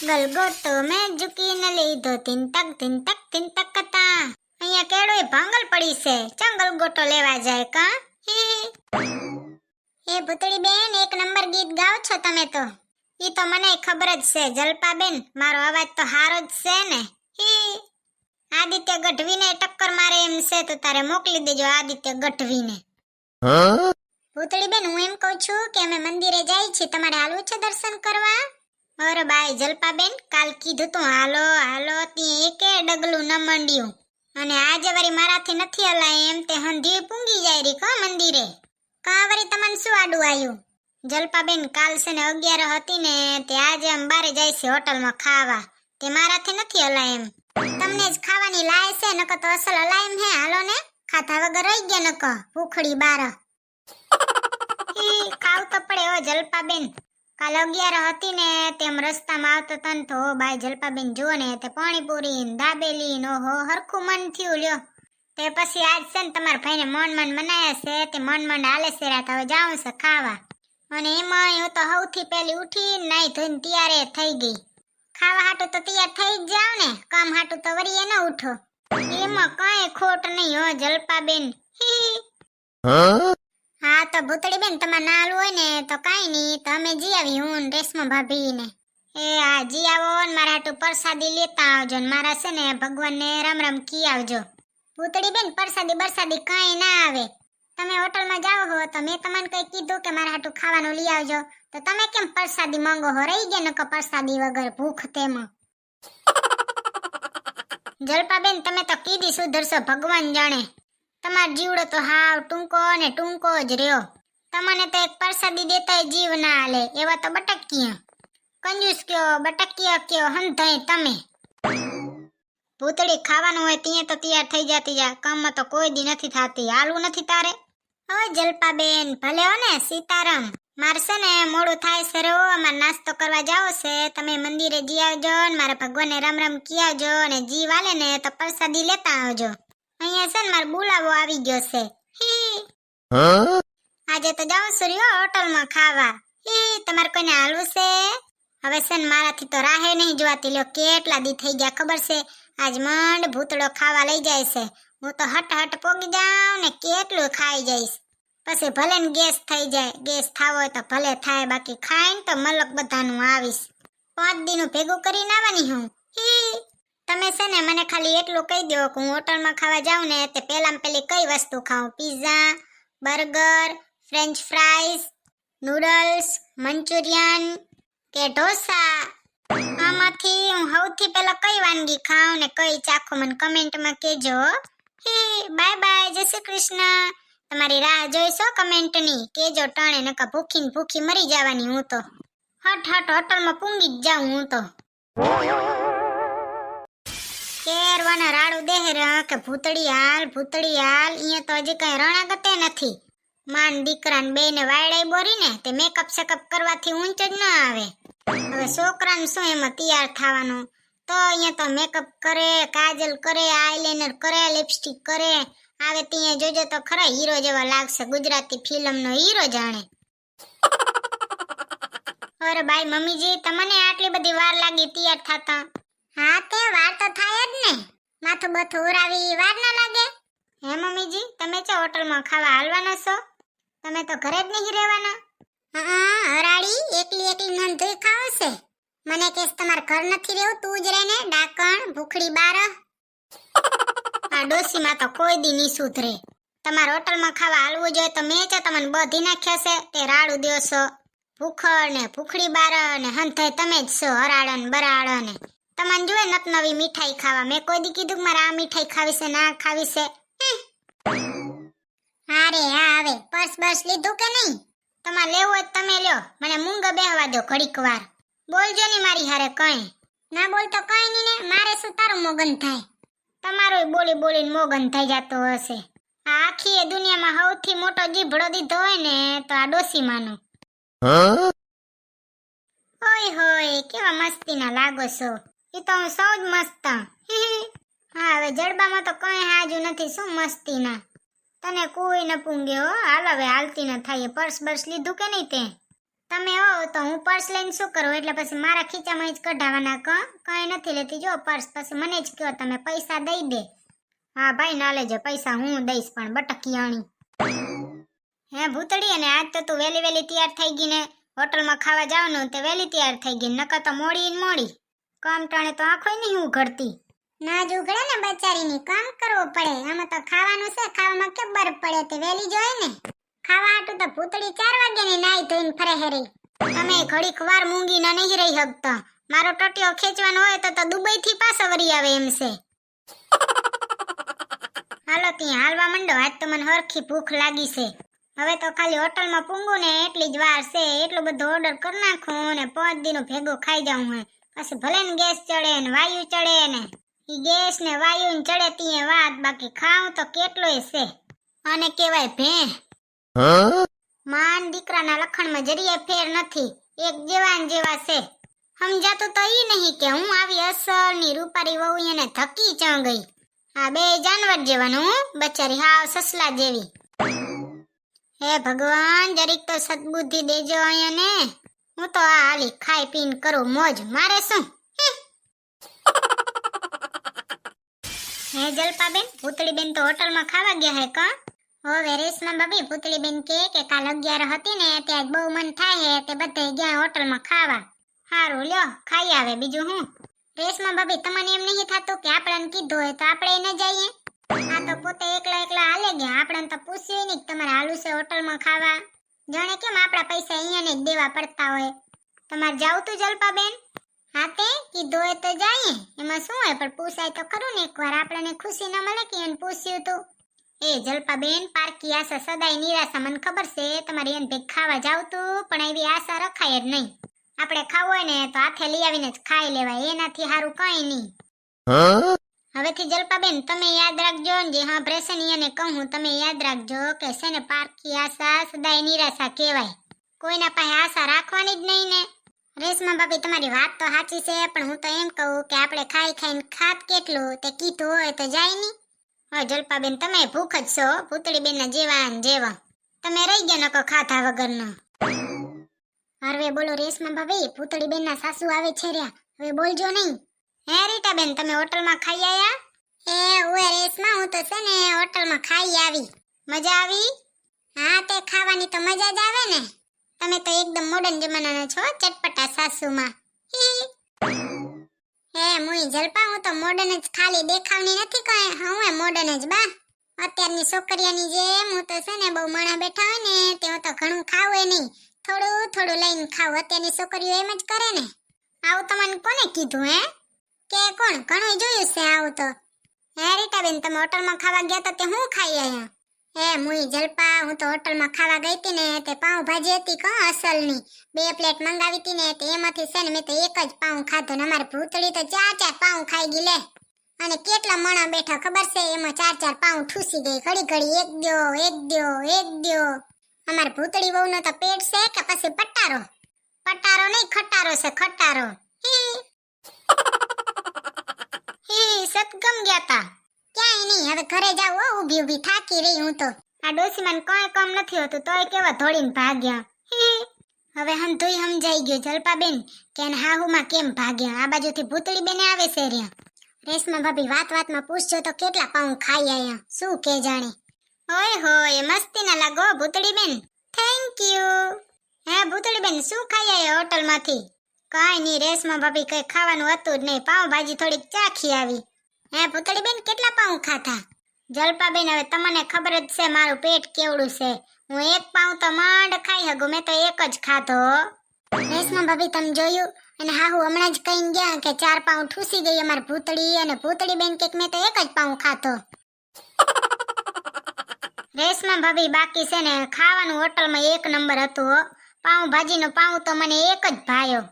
ગલગોટો મેં ઝૂકીને લીધો તીન તક કતા. અહીંયા કેળોય ભાંગલ પડી છે, ચમ ગલગોટો લેવા જાય કા? એ ભૂતળી બેન, એક નંબર ગીત ગાઓ છો તમે તો. ઈ તો મને ખબર જ છે જલપા બેન, મારો અવાજ તો હારો જ છે ને. આદિત્ય ગઢવીને ટક્કર મારે એમ છે તો તારે મોકલી દેજો આદિત્ય ગઢવીને. ભૂતળી બેન, હું એમ કહું છું કે અમે મંદિરે જાય છે, તમારે હાલવું છે દર્શન કરવા? અરે બાય જલપા બેન, કાલ કીધું તું હાલો હાલો, ત્યાં એકે ડગલું ન મંડ્યું, અને આજે વળી મારાથી નથી હલાય એમ તે હંધી પૂંગી જાય રી કો મંદિરે. કા વળી તમને શું આડું આવ્યું? જલપા બેન, કાલ છે ને 11 હતી ને તે આજે અમે બારે જાય છે હોટલમાં ખાવા, તે મારાથી નથી હલાય એમ. તમને જ ખાવાની લાય છે, નકર તો અસલ હલાય એમ હે. હાલો ને, ખાધા વગર રહી ગયા નકર ભૂખડી બાર. ખાવ તો પડે હો જલપા બેન. કાલ 11 હતી ને તેમ રસ્તામાં આવતો તન તો બાય જલપા બેન જો ને તે પાણીપુરી ને દાબેલી નો હો હરખું મન થયું લ્યો. તે પછી આજ છે ને તમારા ભાઈને મન મનાયા છે, તે મન હાલે છે રાત હવે જાઉં છે ખાવા. અને એમાં હું તો સૌથી પહેલી ઉઠી નાઈ ધોઈને તૈયાર થઈ ગઈ. ખાવા હાટું તો તૈયાર થઈ જ જાવ ને, કામ હાટું તો વળી ન ઉઠો. એમાં કઈ ખોટ નહીં હો જલપા બેન. હા તો ભૂતળી બેન, તમારે ના આલું હોય ને તો કાઈ નહીં, તો અમે જી આવી હું રેશમા ભાભી ને. આ જી આવો ને મારા હાટું પ્રસાદી લેતા આવજો ને મારા છે ને ભગવાનને રામ રામ કી આવજો. ભૂતળી બેન, પ્રસાદી કાઈ ના આવે. તમે હોટલમાં જાઓ હો તો મેં તમને કઈ કીધું કે મારા હાટું ખાવાનું લઈ આવજો, તો તમે કેમ પ્રસાદી માંગો હો? રહી ગયા નકર પ્રસાદી વગર ભૂખ તેમાં. જલપા બેન, તમે તો કીધી સુધરશો ભગવાન જાણે. તમારો જીવડો તો હાવ ટૂંકો જ રહ્યો. તમને તો એક પ્રસાદી દેતાય જીવ ના હાલે, એવા તો બટકિયા કંજૂસ કયો, બટકિયા કયો હંધાય તમે. ભૂતળી, ખાવાનું હોય ત્યાં તો તૈયાર થઈ જતી જા, કામમાં તો કોઈ દી નથી થાતી. હાલવું નથી તારે? હવે જલપા બેન, ભલે હો ને સીતારામ. મારશે ને મોડું થાય છે રો, અમાર નાસ્તો કરવા જાવ છે, તમે મંદિરે જી આવજો ને મારા ભગવાનને રામ રામ કી આવજો, અને જી વાલે ને તો પ્રસાદી લેતા આવજો. અહીંયા છે ને મારો બોલાવો આવી ગયો છે. આજે તો જાઉં છું હોટલમાં ખાવા. તમારે કોઈને હાલવું છે? હવે છે ને મારાથી તો રાહે નહીં જોવાતી લ્યો, કેટલા દી થઈ ગયા ખબર છે. આજ મંડ ભૂતળો ખાવા લઈ જાય છે. હું તો હટ પોગી જાઉં ને કેટલું ખાઈ જઈશ. પછી ભલે ને ગેસ થઈ જાય, ગેસ થાવો હોય તો ભલે થાય, બાકી ખાઈને તો મલક બધાનું આવીશ. 5 દીનું ભેગું કરીને આવવાની હું. તમે છે ને મને ખાલી એટલું કહી દો કે હું હોટલમાં ખાવા જાઉં ને તે પહેલામાં પહેલી કઈ વસ્તુ ખાઉં? Pizza, burger, French fries, noodles, Manchurian કે ઢોસા? આમાંથી હું સૌથી પહેલા કઈ વાનગી ખાઉં ને કઈ ચાખું મને કમેન્ટમાં કહેજો. બાય બાય, જય શ્રી કૃષ્ણ. તમારી રાહ જોઈશો કમેન્ટની, કેજો ટાણે, નકા ભૂખી મરી જવાની હું તો. હટ હોટલમાં પૂંગી જ જાઉં હું તો. કેરવાના રાડું દેહે કે ભૂતળી હાલ. અહીંયા તો હજી કઈ રણાગતે નથી. માન દીકરાને બેને વાયડાઈ બોરી ને તે મેકઅપ સેકઅપ કરવાથી ઊંચ જ ન આવે. હવે છોકરાને શું એમાં તૈયાર થવાનું? તો અહીંયા તો મેકઅપ કરે, કાજલ કરે, આઈલાઇનર કરે, લિપસ્ટિક કરે, આવે ત્યાં જોજો તો ખરા હીરો જેવા લાગશે, ગુજરાતી ફિલ્મનો હીરો જાણે. અરે બાય મમ્મીજી, તમને આટલી બધી વાર લાગી તૈયાર થતા? હા તે વાર તો થાય જ ને, માથું બથું ઉરાવી વાર ના લાગે? હે મમ્મીજી, તમે છે હોટલમાં ખાવા હાલવાના છો? તમે તો ઘરે જ નહીં રહેવાના? હરાડી એકલી નંધુઈ ખાવ છે. મને કેસ તમાર ઘર નથી રહેવું, તું જ રહે ને ડાકણ ભૂખડી બાર. આ ડોસીમાં તો કોઈ દી નહીં સુધરે. તમારે હોટલમાં ખાવા હાલવું જોઈએ તો મેં છે તમને બધી નાખ્યા છે તે રાડું દેશો. ભૂખડ ને ભૂખડી બાર ને હંધાય તમે જ છો, હરાડન બરાડન. તમને જોઈએ નત નવી મીઠાઈ ખાવા. મેં કોઈ દી કીધું કે મારે આ મીઠાઈ ખાવી છે ના ખાવી છે? અરે હા, હવે પર્સ લીધું કે નહીં? તમારે લેવું હોય તમે લ્યો, મને મૂંગા બેહવા દો ઘડીક વાર. બોલજો ની મારી હારે કઈ ના બોલતો કઈ નહીં ને, મારે શું તારું મોગન થાય? તમારું બોલીને મોગન થઈ જતો હશે. આ આખી દુનિયામાં સૌથી મોટો જીભડો દીધો હોય ને તો આ ડોસીમાનો. હોય કેવા મસ્તીના લાગો છો. એ તો હું સૌ જ મસ્ત. હા હવે જડબામાં તો કઈ હાજુ નથી, શું મસ્તીના. તને કોઈ ન પૂંગ્યો. હાલ હવે હાલતી ન થાય. પર્સ લીધું કે નહીં તે? તમે હો તો હું પર્સ લઈને શું કરું? એટલે પછી મારા ખીચામાં જ કઢાવવાના કઈ નથી લેતી જો પર્સ. પછી મને જ કહો તમે પૈસા દઈ દે. હા ભાઈ ના લેજે પૈસા, હું દઈશ પણ બટકિયાણી. હે ભૂતળી, અને આજ તો તું વેલી વેલી તૈયાર થઈ ગઈ ને હોટલમાં ખાવા જવાનું તે વેલી તૈયાર થઈ ગઈ, નકર તો મોડી ને મોડી. કામ ટાણે તો આંખોય નહીં ઉઘડતી. ના જ ઉઘડે ને બચારીની, કામ કરવું પડે. આમાં તો ખાવાનું છે, ખાવામાં કે બરફ પડે તે વેલી જોઈએ ને. ખાવા હાટું તો ભૂતળી 4 વાગે ની નાઈ ધોઈને ફરે હેરી. તમે ઘડીક વાર મૂંગી ના નહીં રહી શકતા. મારો ટટિયો ખેંચવાનો હોય તો દુબઈ થી પાછો વરી આવે એમ છે. હાલો ત્યાં હાલવા માંડો, આજ તો મને હરખી ભૂખ લાગી છે. હવે તો ખાલી હોટલમાં પૂંગું ને એટલી જ વાર છે. એટલું બધું ઓર્ડર કરી નાખું ને 5 દિનો ભેગો ખાઈ જાઉં હે. પછી ભલે ને ગેસ ચડે ને વાયુ ચડે ને ઈ ગેસ ને વાયુ ને ચડે તીએ વાત, બાકી ખાવું તો કેટલોય છે. અને કેવાય ભે માન દીકરાના લખણમાં જરીએ ફેર નથી, એક જેવા ને જેવા છે. સમજાતું તો ઈ નહીં કે હું આવી અસલ ની રૂપારી વહુ એને થકી ચ ગઈ. આ બે જાનવર જેવાનું, બચારી હાવ સસલા જેવી. હે ભગવાન જરીક તો સદબુદ્ધિ દેજો અહીંયા ને. હું તો આ હાલી ખાઈ પીને કરું મોજ, મારે શું. હે જલપાબેન, ભૂતળીબેન તો હોટલમાં ખાવા ગયા હે કા? હવે રેશમા ભાભી ભૂતળીબેન કે કાલ 11 હતી ને ત્યાં બહુ મન થાય હે તે બધે ગયા હોટલમાં ખાવા. હારું લ્યો ખાઈ આવે, બીજું હું. રેશમા ભાભી તમને એમ નહીં થતું કે આપણને કીધું હોય તો આપણે ન જઈએ? આ તો પોતે એકલા હાલે ગયા, આપણને તો પૂછ્યું નહીં કે તમારે હાલું છે હોટલમાં ખાવા. જાણે કેમ આપણા પૈસા અહીંયા જ દેવા પડતા હોય. તમારે જાવું તું જલપાબેન? હા તે કીધું હોય તો જઈએ, એમાં શું હોય, પણ પૂછાય તો ખરું ને એકવાર. આપણને ખુશી ન મળે કે એને પૂછ્યું તું. એ જલપાબેન, પારકી આશા સદાય નિરાશા, મને ખબર છે. તમારે એને ભેગ ખાવા જાવતું, પણ એવી આશા રખાય જ નહીં. આપણે ખાવું હોય ને તો હાથે લઈ આવીને જ ખાઈ લેવાય, એનાથી સારું કઈ નહીં. હવેથી જલપાબેન તમે યાદ રાખજો ને, જે હા પ્રેસન એને કહું તમે યાદ રાખજો કે છે ને પારકી આશા સદાય નિરાશા કહેવાય. કોઈના પાસે આશા રાખવાની જ નહીં ને. રેશમા ભાભી તમારી વાત તો સાચી છે, પણ હું તો એમ કહું કે આપણે ખાઈ ખાઈને ખાત કેટલું તે કીધું હોય તો જાય નહીં. હા જલપાબેન તમે ભૂખ જ છો, ભૂતળીબેનના જેવા ને જેવા. તમે રહી ગયા નકો ખાધા વગરનો. હરવે બોલો રેશમા ભાભી, ભૂતળીબેનના સાસુ આવે છે રહ્યા, હવે બોલજો નહીં. હે રીટાબેન તમે હોટલમાં ખાઈ આયા? એ ઓએ રેશમા, હું તો છે ને હોટલમાં ખાઈ આવી. મજા આવી? હા તે ખાવાની તો મજા જ આવે ને. તમે તો એકદમ મોડર્ન જમાનાના છો, ચટપટા સાસુમાં. હે મુઈ જલપા, હું તો મોડર્ન જ, ખાલી દેખાવની નથી કઈ. હું મોડર્ન જ બા. અત્યારની છોકરીઓની જેમ હું તો છે ને બહુ મણા બેઠા હોય ને તે હું તો ઘણું ખાવું નહીં, થોડું થોડું લઈને ખાવ. અત્યારની છોકરીઓ એમ જ કરે ને. આવું તો મને કોને કીધું હે? કે કોણ? ઘણું જોયું છે આવું તો. હે રીટાબેન તમે હોટલમાં ખાવા ગયા તો તે હું ખાઈ આયા? હે મુઈ જલપા, હું તો હોટલમાં ખાવા ગઈ હતી ને તે પાઉંભાજી હતી અસલની. 2 પ્લેટ મંગાવી હતી ને તે એમાંથી છે ને મેં તો એક જ પાઉં ખાધું ને અમારી ભૂતળી તો 4 પાઉં ખાઈ ગઈ લે. અને કેટલા મણા બેઠા ખબર છે, એમાં 4 પાઉં ઠૂસી ગઈ. ઘડી ઘડી એક દ્યો એક દ્યો એક દ્યો. અમારી ભૂતળી વહુનો તો પેટ છે કે પછી પટારો? પટારો નહીં ખટારો છે, ખટારો. હી સતગમ ગયા તા. ક્યાંય નહીં, હવે ઘરે જાવ. ઊભી ઊભી થાકી રહી હું તો. આ ડોસીમાન કોઈ કામ નથી હોતું તોય કેવા ધોડીને ભાગ્યા. હવે હંધુય સમજાઈ ગયું જલપાબેન કે એને હાહુમાં કેમ ભાગ્યા. આ બાજુથી ભૂતળી બેને આવે છે રહ્યા. રેશમા ભાભી વાતમાં પૂછજો તો કેટલા પાઉં ખાઈ આયા, શું કે જાણે. ઓય હોય મસ્તી ના લાગો ભૂતળી બેન. Thank you. હે ભૂતળી બેન શું ખાઈ આયા હોટલમાંથી? કાઈ નહીં રેશમા ભાભી કઈ ખાવાનું હતું જ નહીં, પાઉંભાજી થોડીક ચાખી આવી. હે ભૂતળી બેન કેટલા પાઉં ખાધા? જલપાબેન હવે તમને ખબર જ છે મારું પેટ કેવડું છે. હું 1 પાઉં તો માંડ ખાઈ હગું, મેં તો એક જ ખાધો. રેશમા ભાભી તમે જોયું? અને હાહુ હમણાં જ કહીને ગયા કે 4 પાઉં ઠૂસી ગઈ અમારી ભૂતળી, અને ભૂતળી બેન કે મેં તો એક જ પાઉં ખાધો. રેશમા ભાભી બાકી છે ને ખાવાનું હોટલમાં 1 નંબર હતું. પાઉંભાજીનો પાઉં તો મને એક જ ભાયો.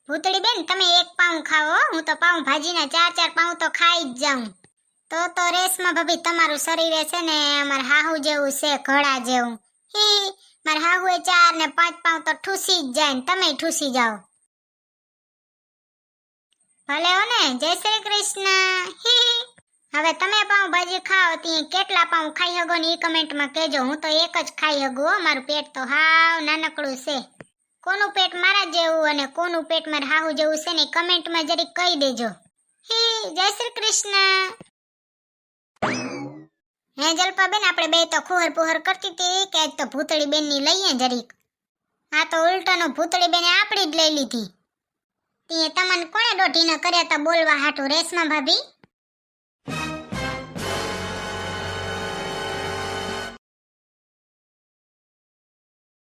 ભૂતળી બેન તમે 1 પાઉં ખાઓ, હું તો પાઉંભાજીના 4 પાઉં તો ખાઈ જ જાઉં. તો રેશમા ભાભી તમારું શરીર છે ને અમાર હાહુ જેવું છે, ઘોડા જેવું. મારા હાહુએ 4 ને 5 પાઉં તો ઠૂસી જ જાય ને તમે ઠૂસી જાઓ. ભલે હો ને, જય શ્રી કૃષ્ણ. હવે તમે પાઉંભાજી ખાઓ ત્યાં કેટલા પાઉં ખાઈ હગો ને એ કમેન્ટમાં કહેજો. હું તો એક જ ખાઈ હગું, મારું પેટ તો હાવ નાનકડું છે. કોનું પેટ મારા જેવું અને કોનું પેટ મારા હાહુ જેવું છે ને કમેન્ટમાં જરી કહી દેજો. હે જય શ્રી કૃષ્ણ. હે જલપાબેન, આપણે બે તો ખુહર પુહર કરતી હતી કે આજ તો ભૂતળી બેન ની લઈએ જરીક. આ તો ઉલટાનો ભૂતળી બેને આપણી જ લઈ લીધી. તે તમને કોણે દોઢી ન કર્યા તા બોલવા હાટું રેશમા ભાભી?